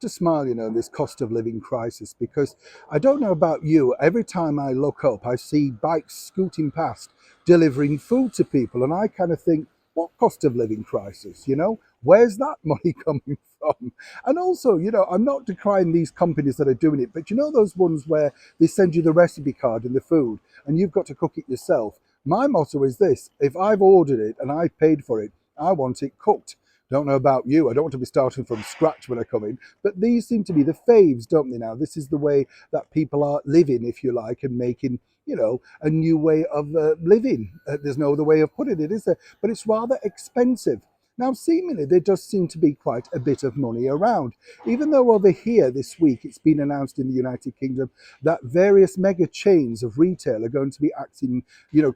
To smile, this cost of living crisis, because I don't know about you, every time I look up, I see bikes scooting past delivering food to people, and I kind of think, what cost of living crisis? Where's that money coming from? And also, I'm not decrying these companies that are doing it, but those ones where they send you the recipe card and the food and you've got to cook it yourself. My motto is this: if I've ordered it and I've paid for it, I want it cooked. Don't know about you. I don't want to be starting from scratch when I come in, but these seem to be the faves, don't they now? This is the way that people are living, if you like, and making, a new way of living. There's no other way of putting it, is there? But it's rather expensive. Now, seemingly, there does seem to be quite a bit of money around, even though over here this week it's been announced in the United Kingdom that various mega chains of retail are going to be acting,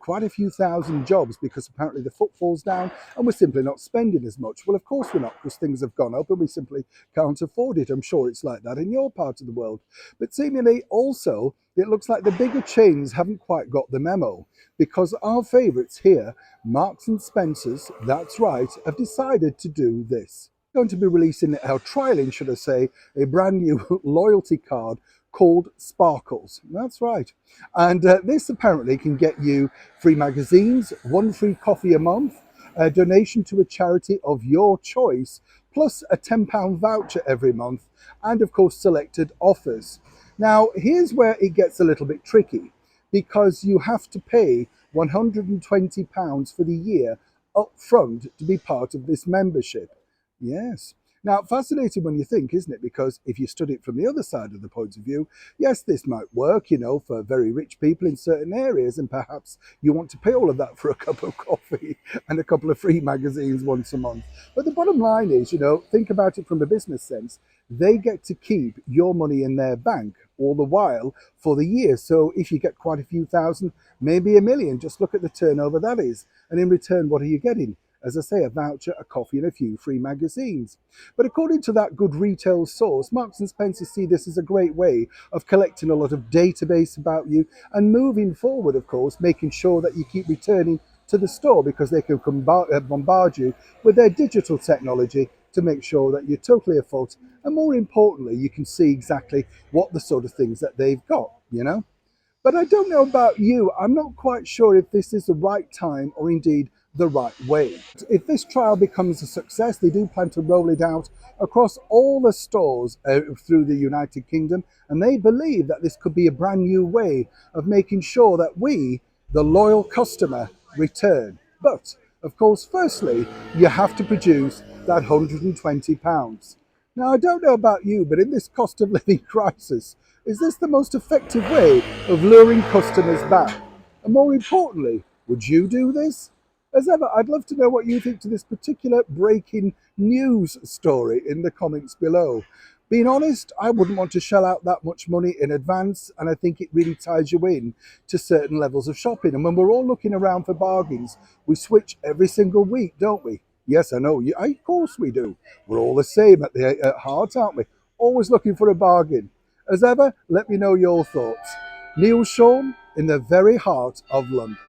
quite a few thousand jobs because apparently the footfall's down and we're simply not spending as much. Well, of course we're not, because things have gone up and we simply can't afford it. I'm sure it's like that in your part of the world. But seemingly also, it looks like the bigger chains haven't quite got the memo, because our favourites here, Marks and Spencer's, that's right, have decided to do this. Going to be releasing, or trialing, should I say, a brand new loyalty card called Sparkles. That's right. And this apparently can get you free magazines, one free coffee a month, a donation to a charity of your choice, plus a £10 voucher every month, and of course selected offers. Now, here's where it gets a little bit tricky, because you have to pay £120 for the year up front to be part of this membership. Yes. Now, fascinating when you think, isn't it? Because if you study it from the other side of the point of view, yes, this might work, for very rich people in certain areas, and perhaps you want to pay all of that for a cup of coffee and a couple of free magazines once a month. But the bottom line is, think about it from a business sense. They get to keep your money in their bank all the while for the year. So if you get quite a few thousand, maybe a million, just look at the turnover that is. And in return, what are you getting? As I say, a voucher, a coffee, and a few free magazines. But according to that good retail source, Marks and Spencer see this as a great way of collecting a lot of database about you and moving forward, of course, making sure that you keep returning to the store, because they can bombard you with their digital technology to make sure that you're totally afoot. And more importantly, you can see exactly what the sort of things that they've got. But I don't know about you. I'm not quite sure if this is the right time or indeed the right way. If this trial becomes a success, they do plan to roll it out across all the stores through the United Kingdom, and they believe that this could be a brand new way of making sure that we, the loyal customer, return. But, of course, firstly, you have to produce that £120. Now, I don't know about you, but in this cost of living crisis, is this the most effective way of luring customers back? And more importantly, would you do this? As ever, I'd love to know what you think to this particular breaking news story in the comments below. Being honest, I wouldn't want to shell out that much money in advance, and I think it really ties you in to certain levels of shopping. And when we're all looking around for bargains, we switch every single week, don't we? Yes, I know. Of course we do. We're all the same at heart, aren't we? Always looking for a bargain. As ever, let me know your thoughts. Neil Sean in the very heart of London.